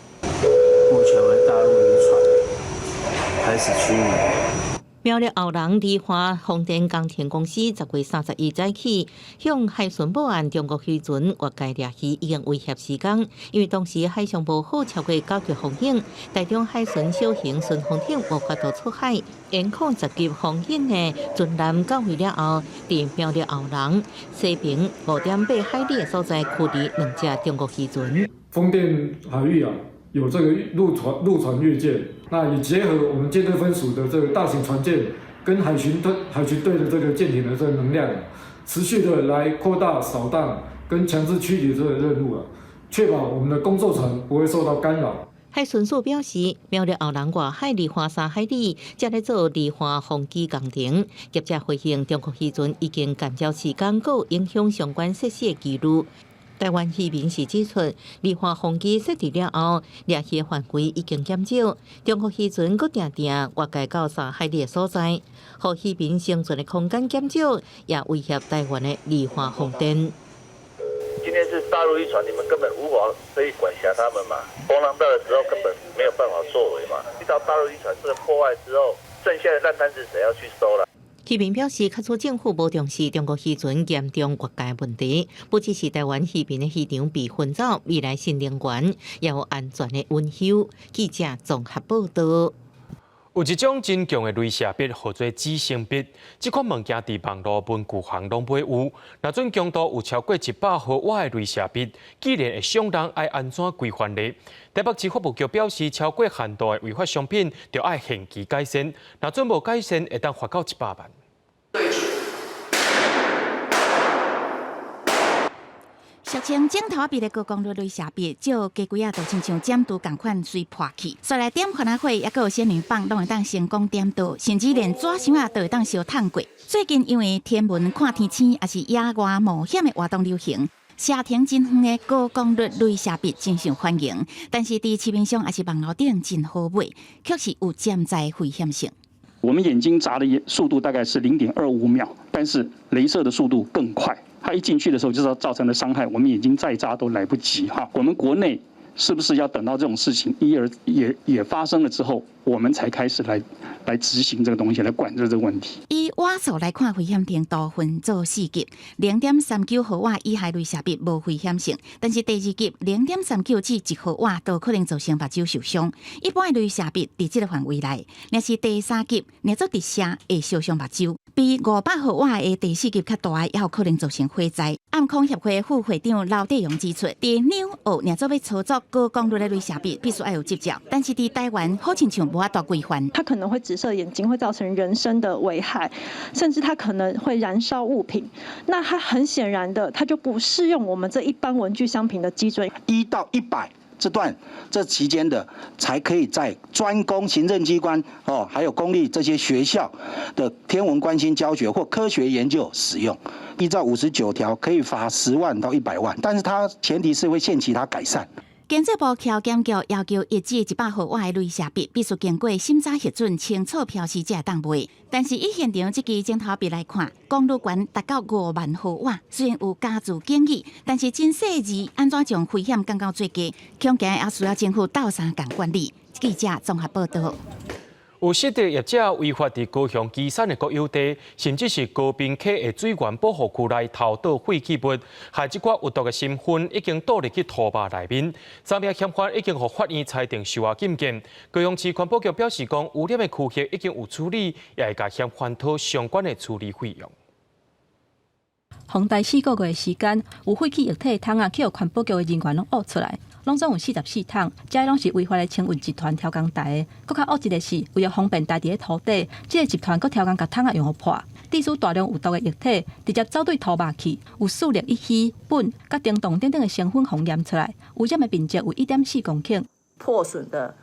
目前为大陆渔船开始驱离。苗栗后龙利华风电工田公司10月31日早起向海巡报案，中国渔船越界掠鱼已经威胁时间，因为当时海上无好超过9级风险，台中海巡小型巡防艇无法度出海，严控10级风险的船舰到位了后，伫苗栗后龙西平5.8海里的所在驱离2只中国渔船。风电海域有这个陆船越界，那也结合我们舰队分署的这个大型船舰跟海巡队的这个舰艇的这个能量，持续的来扩大扫荡跟强制驱离这个任务确保我们的工作船不会受到干扰。海巡署表示，苗栗后龙外海离华3海里，正在做离华风机工程，业者回应中国渔船已经干扰时间，有影响相关设施的记录。台湾渔民是指出，离华风机设置了后，掠鱼范围已经减少，中国渔船搁定越界到3海里的所在，互渔民生存的空间减少，也威胁台湾的离华风电。今天是大陆渔船，你们根本无法可以管辖他们嘛。风浪大的时候根本没有办法作为嘛。遇到大陆渔船这个破坏之后，剩下的烂摊子谁要去收了？渔民表示，确实政府无重视中国渔船严重越界问题，不只是台湾渔民的市场被分走，未来新能源也有安全的运休。记者综合报道。有一种真强的镭射笔，号做纸性笔。这款物件伫网络文具行拢买有。若准强度有超过100毫瓦的镭射笔，既然会伤人，爱安怎规范呢？台北市法务局表示，超过限度的违法商品，就要限期改善。若准无改善，会当罚到100万。俗称镜头笔的高功率镭射笔，照加几啊度亲像尖刀同款随破去。再来点看火，也有仙女棒，拢会当成功点到，甚至连纸箱啊都会当烧烫过。最近因为天文看天星，也是野外冒险的活动流行，射程真远的高功率镭射笔真受欢迎。但是伫市面上也是网络顶真好买，却是有潜在危险性。我们眼睛眨的速度大概是0.25秒，但是雷射的速度更快。它一进去的时候，就知道造成的伤害，我们眼睛再眨都来不及哈。我们国内是不是要等到这种事情也发生了之后，我们才开始来执行这个东西，来管制这个问题？以瓦数来看，危险程度分做4级，0.39毫瓦以下镭射笔无危险性，但是第2级0.39至1毫瓦都可能造成目睭受伤。一般的镭射笔伫这个范围内，若是第3级，若做直射会烧伤目睭。比500毫瓦的第4级较大，也有可能造成火灾。暗空协会副会长刘德勇指出，伫纽澳若做要操作高功率的镭射笔，必须要有执照，但是伫台湾好亲像无法度规范。它可能会直射眼睛，会造成人身的危害，甚至它可能会燃烧物品。那它很显然的，它就不适用我们这一般文具商品的基准。1到100。这期间的，才可以在专供行政机关还有公立这些学校的天文观星教学或科学研究使用。依照59条，可以罚10万到100万，但是它前提是会限期它改善。经济部考检局要求1至100毫瓦的镭射笔必须经过审查核准、清楚标示才会当卖。但是以现场这支镜头笔来看，功率悬达到5万毫瓦，虽然有加注建议，但是真细致安怎将风险降到最低，恐惊也需要政府斗相共管理。记者综合报道。有实地业者违法伫高雄基山的国有地，甚至是高滨溪的水源保护区内投倒废弃物，害这寡有毒的成分已经倒入去土坝内面。3名嫌犯已经获法院裁定收押禁见。高雄市环保局表示，讲污染的区域已经有处理，也会甲嫌犯讨相关的处理费用。洪大4个月的时间，有废弃液体桶啊，去互环保局的人员拢挖出来。拢总有44桶，这拢是违法的清运集团挑工台的。搁较恶一个是，为了方便家己的土地，这个集团搁挑工甲桶啊用互破，滴出大量有毒的液体，直接走对土坝去，有4粒乙烯、苯、甲叮咚等等的成分检验出来，污染的面积有1.4公顷。破损的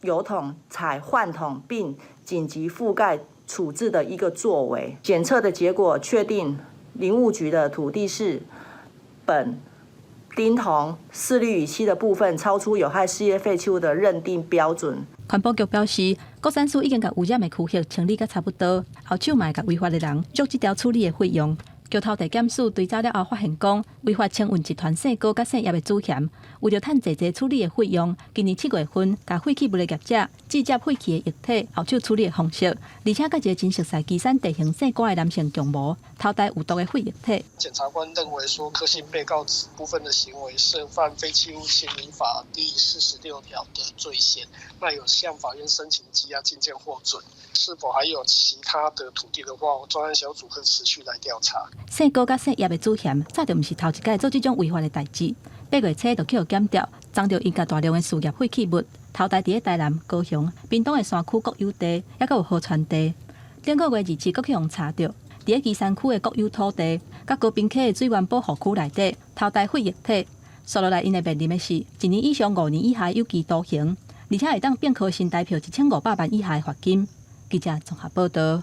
油桶采换桶并紧急覆盖处置的一个作为，检测的结果确定林务局的土地是苯、丁酮、4氯乙烯的部分超出有害事业废弃物的认定标准。环保局表示，国产署已经把污染的区域清理甲差不多，后手嘛会甲违法的人缴这条处理的费用。桥头地检署追查了后，发现讲违法清运集团姓高甲姓叶的主嫌，为了趁济处理的费用，今年7月份，甲废弃物的业者直接废弃的液体后手处理的方式，而且甲一个真熟悉基山地形姓高的男性共谋，偷带有毒的废液体。检察官认为说，科信被告此部分的行为涉犯废弃物清理法第46条的罪嫌，那有向法院申请羁押禁见获准。是否还有其他的土地的话，专案小组会持续来调查。姓高甲姓叶的主嫌，早就毋是头一届做这种违法的代志。8月初就去互检调，撞到因甲大量的事业废弃物，偷带伫台南、高雄、屏东的山区国有地，也有河川地。顶个月2次，搁去互查到，伫基山区的国有土地，甲高滨溪的水源保护区内底，偷带废液体。说落来，因的面临的是1年以上5年以下有期徒刑，而且会当变科新台票1500万以下的罚金。记者综合报道。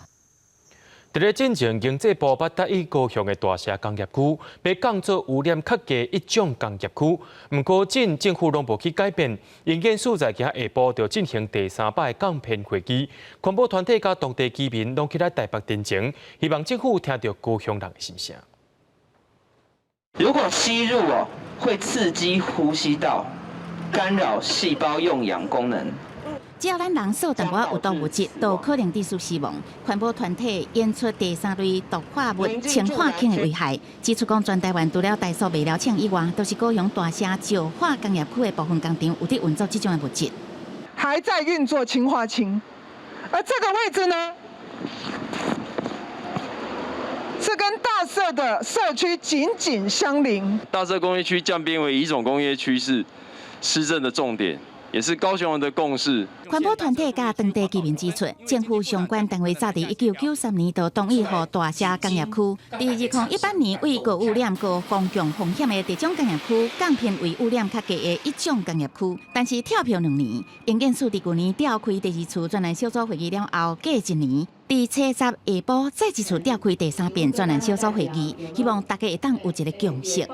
伫咧进前，经济部捌答应高雄的大社工业区，要降做污染较低一种工业区。毋过，政府拢无去改变，营建署在今下晡就进行第3摆降频会议，环保团体甲当地居民拢起来台北တင်情，希望政府听到高雄人的心声。如果吸入会刺激呼吸道，干扰细胞用氧功能。只要咱人少淡薄有毒物质，都可能致死亡。环保团体验出第3类毒化物氰化氢的危害，指出讲全台湾除了台塑未了厂以外，都是高雄大社石化工业区的部分工厂有伫运作这种的物质。还在运作氰化氢，而这个位置呢，是跟大社的社区紧紧相邻。大社工业区降编为乙种工业区是施政的重点，也是高雄人的共识。环保团体甲当地居民指出，政府相关单位早伫1993年就同意予大社工业区，伫2018年为高污染、高公共风险的地种工业区降编为污染较低的一种工业区。但是跳票2年，营建署伫去年调开第2次专案小组会议了后，隔1年，伫7月下晡再一次调开第3遍专案小组会议，希望大家会当有一个共识。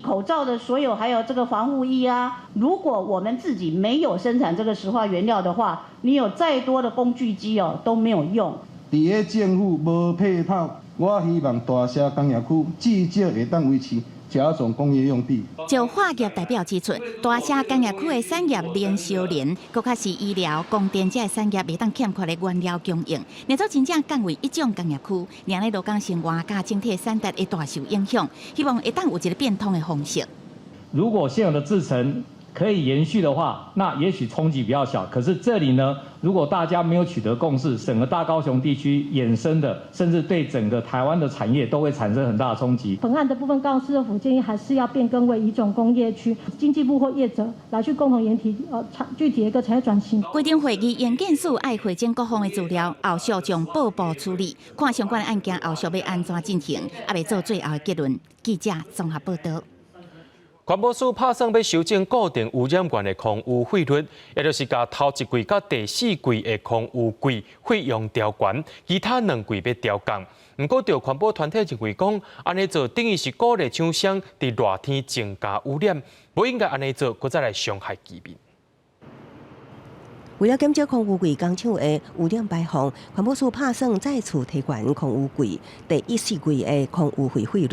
口罩的所有，还有这个防护衣啊，如果我们自己没有生产这个石化原料的话，你有再多的工具机哦都没有用。伫个政府无配套，我希望大社工业区至少会当维持甲种工业用地。就化业代表指出，大社工业区的产业链相连，搁较是医疗、供电这产业未当欠缺的原料供应，若做真正降为一种工业区，让咧劳工生活甲整体产值会大受影响。希望会当有一个变通的方式。如果现有的制程可以延续的话，那也许冲击比较小。可是这里呢，如果大家没有取得共识，整个大高雄地区衍生的，甚至对整个台湾的产业都会产生很大的冲击。本案的部分，高雄市政府建议还是要变更为乙种工业区，经济部或业者来去共同研提具体的一个产业转型。规定会议营建署爱汇整各方的资料，后续将报报处理，看相关案件后续要安怎进行，还未做最后的结论。记者综合报道。环保署拍算要修正固定污染源的空污费率，也就是甲头1季甲第4季的空污季费用调悬，其他2季要调降。不过，就环保团体认为讲，安尼做等于是鼓励厂商伫热天增加污染，不应该安尼做，搁再来伤害居民。为了减少空污柜工厂的污染排放，环保署拍算再次提悬空污柜第1、4季的空污费率，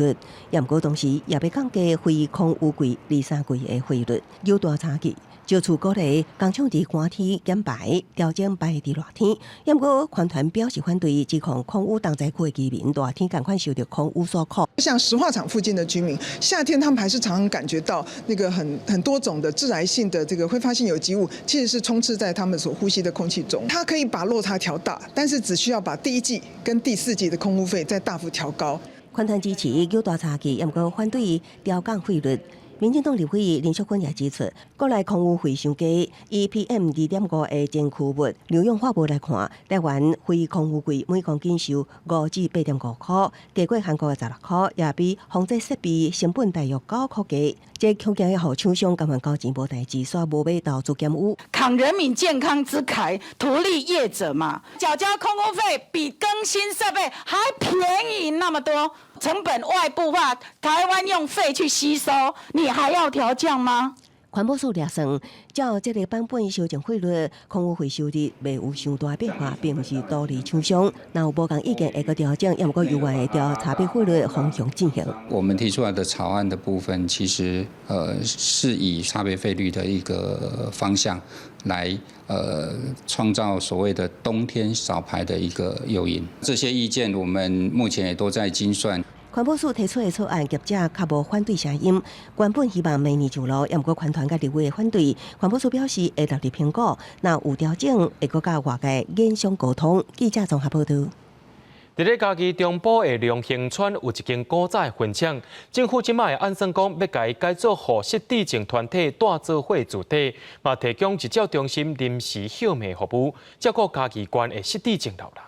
不过同时也要降低非空污柜2、3季的费率，有大差距。就处鼓励工厂伫寒天减排，调整排伫热天。不过，环团表示反对，指控空污重灾区的居民热天赶快受到空污所苦。像石化厂附近的居民，夏天他们还是常常感觉到那个很多种的致癌性的这个挥发性有机物，其实是充斥在他们所呼吸的空气中。它可以把落差调大，但是只需要把第1季跟第4季的空污费再大幅调高。环团支持有大差距，不过反对调降费率。民进党立委林淑君也指出，国内空污费上低，以 PM2.5的前驱物硫氧化物来看，台湾非空污柜每公斤收5至8.5块，低过韩国的16块，也比防治设备成本大约9块价。这恐惊要让厂商甘愿交钱无代志，煞无买到做减污，扛人民健康之慨，图利业者嘛，缴交空污费比更新设备还便宜那么多。成本外部化，台湾用废去吸收，你还要调降吗？环保署略算，照这个版本修正费率，空污费收入未有上大变化，并不是独立厂商。若有无同意见，会个调整，也不过由外的调差别费率的方向进行。我们提出来的草案的部分，其实是以差别费率的一个方向来创造所谓的冬天少排的一个诱因。这些意见我们目前也都在精算。环保署提出的草案，业者较无反对声音，原本希望明年上路，也不过环团甲立委反对。环保署表示会落力评估，若有调整，会搁甲外界严相沟通。记者综合报道。伫咧嘉义中部的龙兴村有一间古早的坟场，政府即卖按算讲要甲伊改造互失智症团体大做伙主体，嘛提供一照中心临时休眠服务，照顾嘉义县的失智症老人。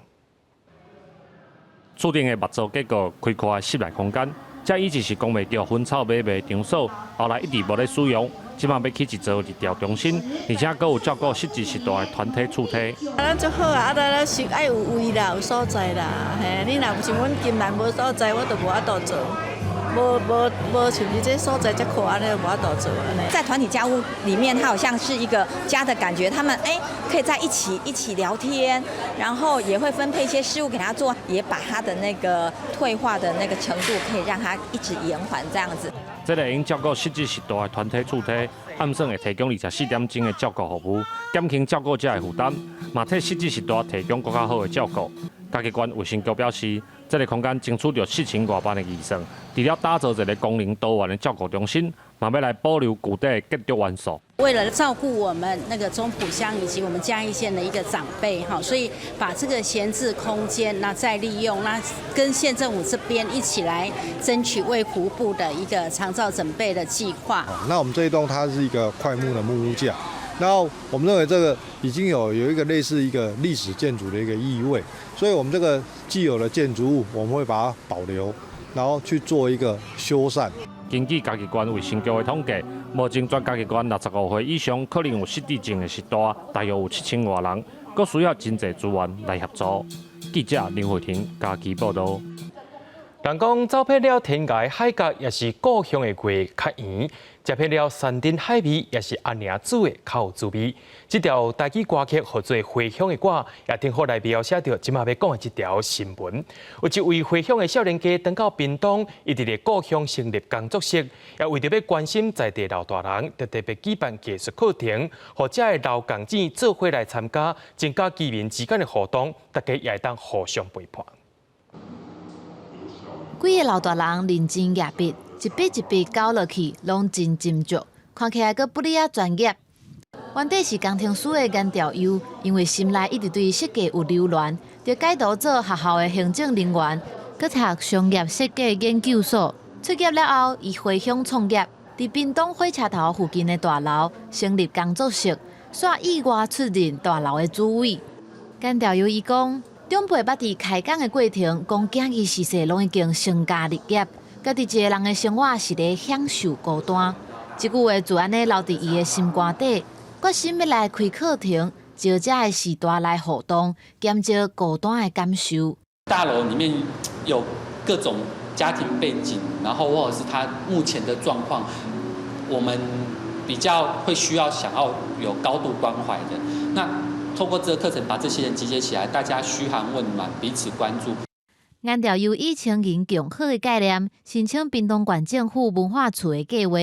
厝顶的木造结构开阔10来空间，这一直是讲袂叫分草买卖场所，后来一直无咧使用，即马要起一座日调中心，而且阁有照顾失智失大的团体厝体。咱足好啊，咱是爱有位啦，有所在啦，嘿，你若有像阮金兰无所在，我就无法度做。无像你这所在这可安尼无法度做安尼。在团体家屋里面，它好像是一个家的感觉，他们可以在一起聊天，然后也会分配一些事物给他做，也把他的那个退化的那个程度可以让他一直延缓这样子。这个因照顾失智失大的团体厝体，暗算会提供24点钟的照顾服务，减轻照顾者的负担，嘛替失智失大提供更较好的照顾。嘉义县卫生局表示，这个空间争取到4000多万的预算，除了打造一个功能多元的照顾中心，嘛要来保留旧底的建筑元素。为了照顾我们那个中埔乡以及我们嘉义县的一个长辈哈，所以把这个闲置空间那再利用，那跟县政府这边一起来争取卫福部的一个长照整备的计划。那我们这一栋它是一个块木的木屋架，然后我们认为这个已经有一个类似一个历史建筑的一个意味，所以我们这个既有的建筑物我们会把它保留，然后去做一个修缮。根据嘉义县卫生局的统计，目前全嘉义县65岁以上可能有失智症的时代，大约有7000多人，佫需要真侪资源来协助。记者林慧婷嘉义报道。人讲走遍了天涯海角，也是故乡的月较圆；食遍了山珍海味，也是阿娘煮的较有滋味。这条台语歌曲号做《回乡的歌》，也挺好来描写着今麦要讲的这条新闻。有一位回乡的少年家，登到屏东，伊伫咧故乡成立工作室，也为着要关心在地老大人，特别举办技术课程，或者的老工子做伙来参加，增加居民之间的互动，大家也会当互相陪伴。几个老大人认真压笔，一笔一笔交落去，拢真斟酌，看起来阁不哩啊专业。原底是工程师的颜调优，因为心内一直对设计有留恋，就改读做学校的行政人员，阁读商业设计研究所。出业了后，伊回乡创业，伫屏东火车头附近的大楼成立工作室，煞意外出任大楼的主委。颜调优伊讲。长辈捌伫开工的过程，讲囝儿时势拢已经成家立业，家己一个人的生活是咧享受孤单。这句话就安尼留伫伊的心肝底，决心要来开课程，招这的时代来互动，减少孤单的感受。大楼里面有各种家庭背景，然后或者是他目前的状况，我们比较会需要想要有高度关怀的那。透过这个课程，把这些人集结起来，大家嘘寒问暖，彼此关注。按照有以青年共好的概念，申请屏东县政府文化处的计划，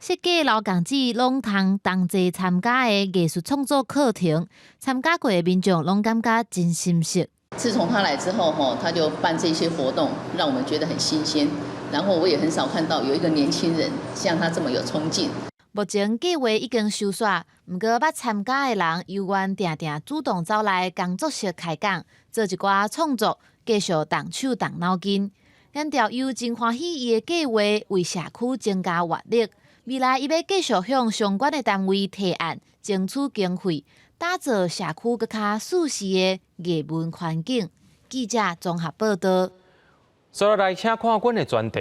设计老工子拢通同齐参加的艺术创作课程，参加过的民众拢感觉真心实。自从他来之后，他就办这些活动，让我们觉得很新鲜。然后我也很少看到有一个年轻人像他这么有冲劲。目前计划已经收煞，不过捌参加的人犹原定定主动走来工作室开讲，做一寡创作，继续动手动脑筋。咱调又真欢喜伊的计划，为社区增加活力。未来伊要继续向相关的单位提案，争取经费，打造社区更加舒适的艺文环境。记者综合报道。所以来请看阮的专题。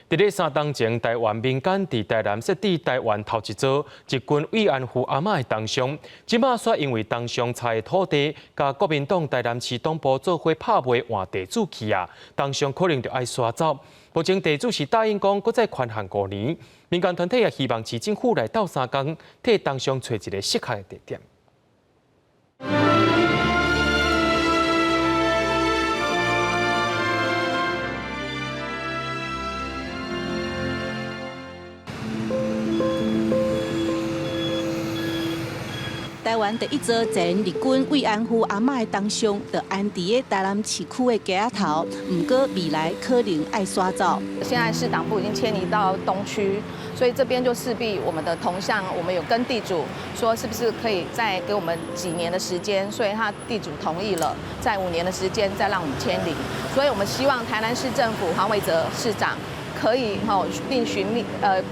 伫咧3天前，台湾民间伫台南设置台湾头一遭一群慰安妇阿嬷的同乡，即马煞因为同乡菜的土地，甲国民党台南市党部做伙拍卖换地主去啊，同乡可能就爱刷走。目前地主是答应讲，搁再宽限5年。民间团体也希望市政府来斗3天，替同乡找一个适合的地点。台湾第一座前日军慰安妇阿嬷的同乡，就安伫个台南市区的街仔头，不过未来可能爱刷走。现在市党部已经迁移到东区，所以这边就势必我们的同乡，我们有跟地主说，是不是可以再给我们几年的时间？所以他地主同意了，在5年的时间再让我们迁离。所以我们希望台南市政府黄伟哲市长可以另寻比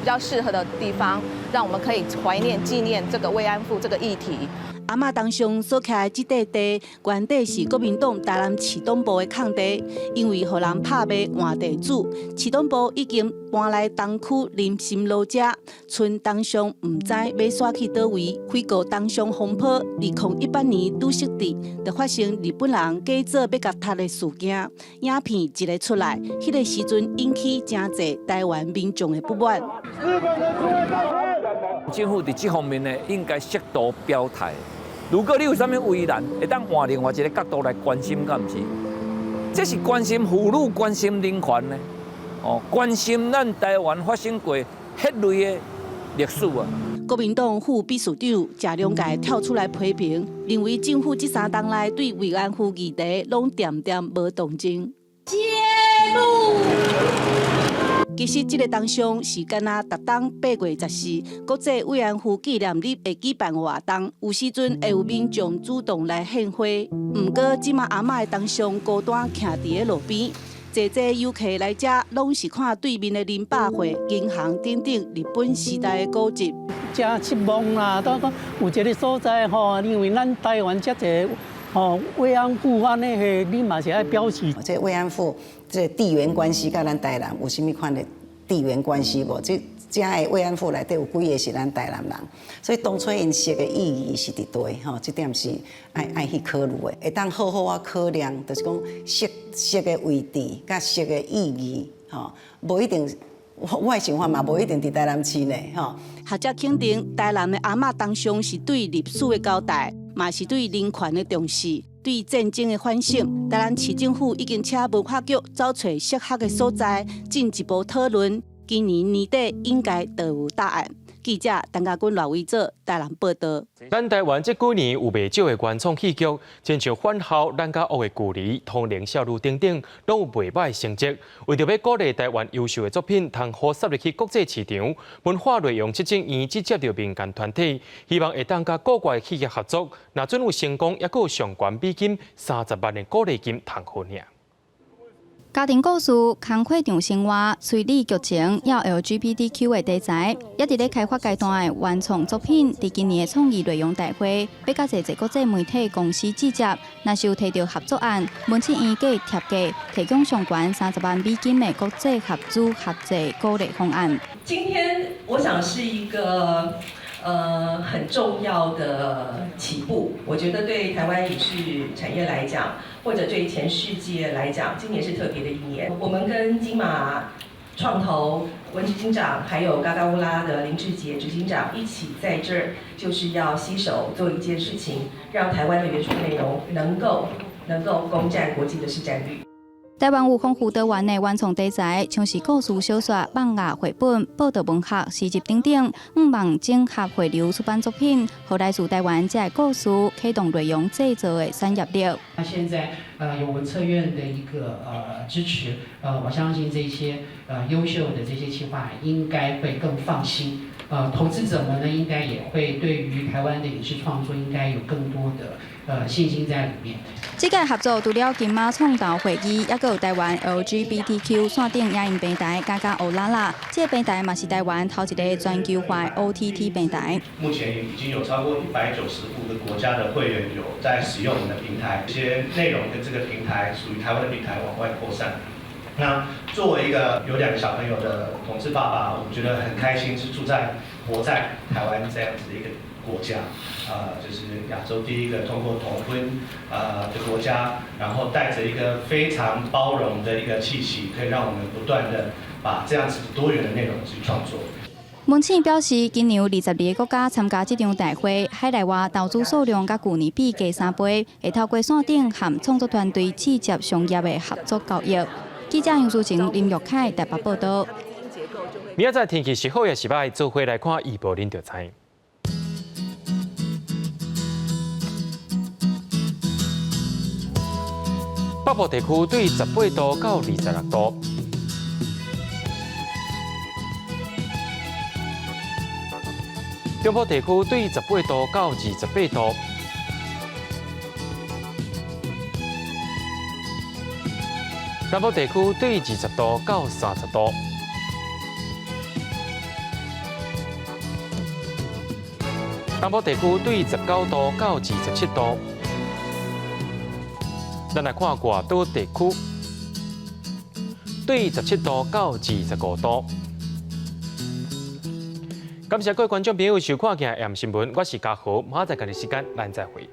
较适合的地方，让我们可以怀念纪念这个慰安妇这个议题。阿嬷同乡所徛的这块地，原底是国民党台南市党部的空地，因为互人拍卖换地主，市党部已经搬来东区林心路遮，村同乡唔知要刷去倒位，回告同乡风波，2018年拄识字，就发生日本人假做要甲踢的事件，影片一个出来，迄个时阵引起真侪台湾民众的不满。政府伫这方面呢，应该适度表态。如果你有啥物为难，会当换另外一个角度来关心，敢毋是？这是关心妇女、关心人权呢？关心咱台湾发生过迄类的历史啊。国民党副秘书长谢良介跳出来批评，认为政府这3天来对慰安妇议题拢点无动静。揭露。其实，这个当上是敢若逐冬8月14，国际慰安妇纪念日会举办活动，有时阵会有民众主动来献花。毋过，即马阿嬷的当上孤单徛伫个路边，济游客来遮，拢是看对面的林百货、银行等等日本时代的古迹。真失望啦！当讲有一个所在吼，因为咱台湾遮济慰安妇安尼嘿，你嘛是爱表示。这慰安妇这地缘关系甲咱台南有啥物款的地缘关系无？这的慰安妇内底有几个是咱台南人，所以当初因设的意义是伫对吼，这点是爱去考虑的，会当好好考量，就是讲设的位置甲设的意义吼，无一定。我的想法嘛，无一定伫台南市呢，吼。学者肯定，台南的阿嬷当上是对历史的交代，嘛是对人权的重视，对战争的反省。台南市政府已经请文化局找找适合的所在，进一步讨论。今年年底应该就有答案。记者陈家军、赖伟做台南报道。咱台湾这几年有袂少的原创戏剧，亲像《返校》、《咱甲恶的距离》、《通灵少女》等等，拢有袂歹的成绩。为着要鼓励台湾优秀的作品，通好杀入去国际市场，文化内容执政院直接着民间团体，希望会当甲各国的企业合作。若准有成功，也有上悬美金30万的鼓励金通好领。家庭故事、工课场生活、推理剧情，要 LGBTQ 的题材，也伫咧开发阶段的原创作品。伫今年的创意内容大会，被甲侪国际媒体公司致接，若是有摕到合作案，文庆院计贴价提供上悬30万美金的国际合资合作鼓励方案。今天我想是一个很重要的起步。我觉得对台湾影视产业来讲，或者对全世界来讲，今年是特别的一年。我们跟金马创投文执行长，还有嘎嘎乌拉的林志杰执行长一起在这儿，就是要携手做一件事情，让台湾的原创内容能够攻占国际的市占率。台湾有丰富多元的原创题材，像是故事、小说、漫画、绘本、报道文学、诗集等等，5万整合汇流出版作品，和来自台湾这故事启动内容制作的产业链。那现在有文策院的一个支持，我相信这些优秀的这些企划应该会更放心。投资者们呢，应该也会对于台湾的影视创作应该有更多的信心在里面。这个合作除了金马创投会议，也有台湾 LGBTQ 线顶影音平台加加欧拉拉，这个平台嘛是台湾头一个全球化 OTT 平台。目前已经有超过190个国家的会员有在使用我们的平台，这些内容跟这个平台属于台湾的平台往外扩散。那作为一个有2个小朋友的同志爸爸，我觉得很开心，是活在台湾这样子的一个国家，就是亚洲第一个通过同婚的国家，然后带着一个非常包容的一个气息，可以让我们不断的把这样子多元的内容去创作。文庆表示，今年有22个国家参加这场大会，海内外投资数量甲去年比加3倍，会透过线顶和创作团队直接商业的合作交易。记者杨淑晴、林玉凯台北报道。明仔载天气是好也是歹，做伙来看预报，恁就知。北部地区对18度到26度，中部地区对18度到28度。南部地区对20度到30度，东部地区对19度到27度。咱来看外岛地区，对17度到25度。感谢各位观众朋友收看今日 AM 新闻，我是嘉豪，马上再同一时间咱再会。